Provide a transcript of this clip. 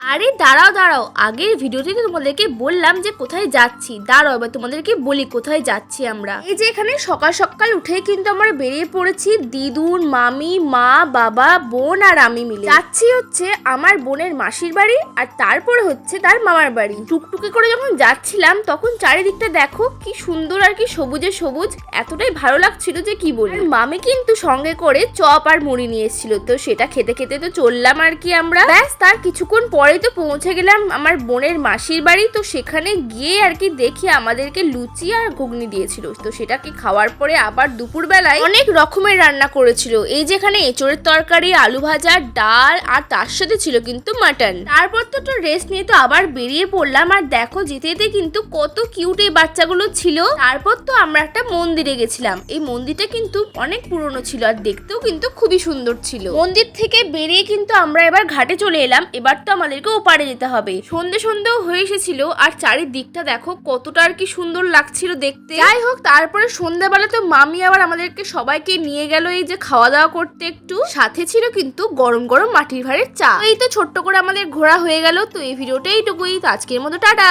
আরে দাঁড়াও দাঁড়াও, আগের ভিডিওতে তো তোমাদেরকে বললাম যে কোথায় যাচ্ছি। দাঁড়াও এবার তোমাদেরকে বলি কোথায় যাচ্ছি আমরা। এই যে এখানে সকাল সকাল উঠে কিন্তু আমরা বেরিয়ে পড়েছি, দিদুন, মামি, মা, বাবা, বোন আর আমি মিলে যাচ্ছি হচ্ছে আমার বোনের মাসির বাড়ি, আর তারপরে হচ্ছে তার মামার বাড়ি। টুকটুকি করে যখন যাচ্ছিলাম তখন চারিদিকটা দেখো কি সুন্দর আর কি সবুজে সবুজ, এতটাই ভালো লাগছিল যে কি বলি। মামি কিন্তু সঙ্গে করে চপ আর মুড়ি নিয়ে এসেছিল, তো সেটা খেতে খেতে তো চললাম আর কি আমরা। ব্যাস তার কিছুক্ষণ পরেই তো পৌঁছে গেলাম আমার বোনের মাসির বাড়ি। তো সেখানে গিয়ে আর কি দেখি আমাদেরকে লুচি আর ঘুগনি দিয়েছিল, তো সেটাকে খাওয়ার পরে আবার দুপুর বেলায় অনেক রকমের রান্না করেছিল। এই যেখানে এঁচড়ের তরকারি, আলু ভাজা, ডাল, আর তার সাথে ছিল কিন্তু মাটন। তারপর তো একটু রেস্ট নিয়ে তো আবার বেরিয়ে পড়লাম, আর দেখো যেতে যেতে কিন্তু কত কিউট এই বাচ্চাগুলো ছিল। তারপর তো আমরা একটা মন্দিরে গেছিলাম। এই মন্দিরটা কিন্তু অনেক পুরনো ছিল আর দেখতেও কিন্তু খুবই সুন্দর ছিল। মন্দির থেকে বেরিয়ে কিন্তু আমরা এবার ঘাটে চলে এলাম। এবার তো আমাদেরকে ওপারে যেতে হবে। সন্ধে সন্ধেও হয়ে এসেছিল, আর চারিদিকটা দেখো কতটা আর কি সুন্দর লাগছিল দেখতে। যাই হোক, তারপরে সন্ধ্যাবেলা তো মামি আবার আমাদেরকে সবাইকে নিয়ে গেল এই যে খাওয়া দাওয়া করতে। একটু সাথে ছিল কিন্তু গরম গরম মাটির ভাঁড়ের চা। এই তো ছোট্ট করে আমাদের ঘোরা হয়ে গেল। তো এই ভিডিওটা এইটুকুই, তো আজকের মতো টাটা।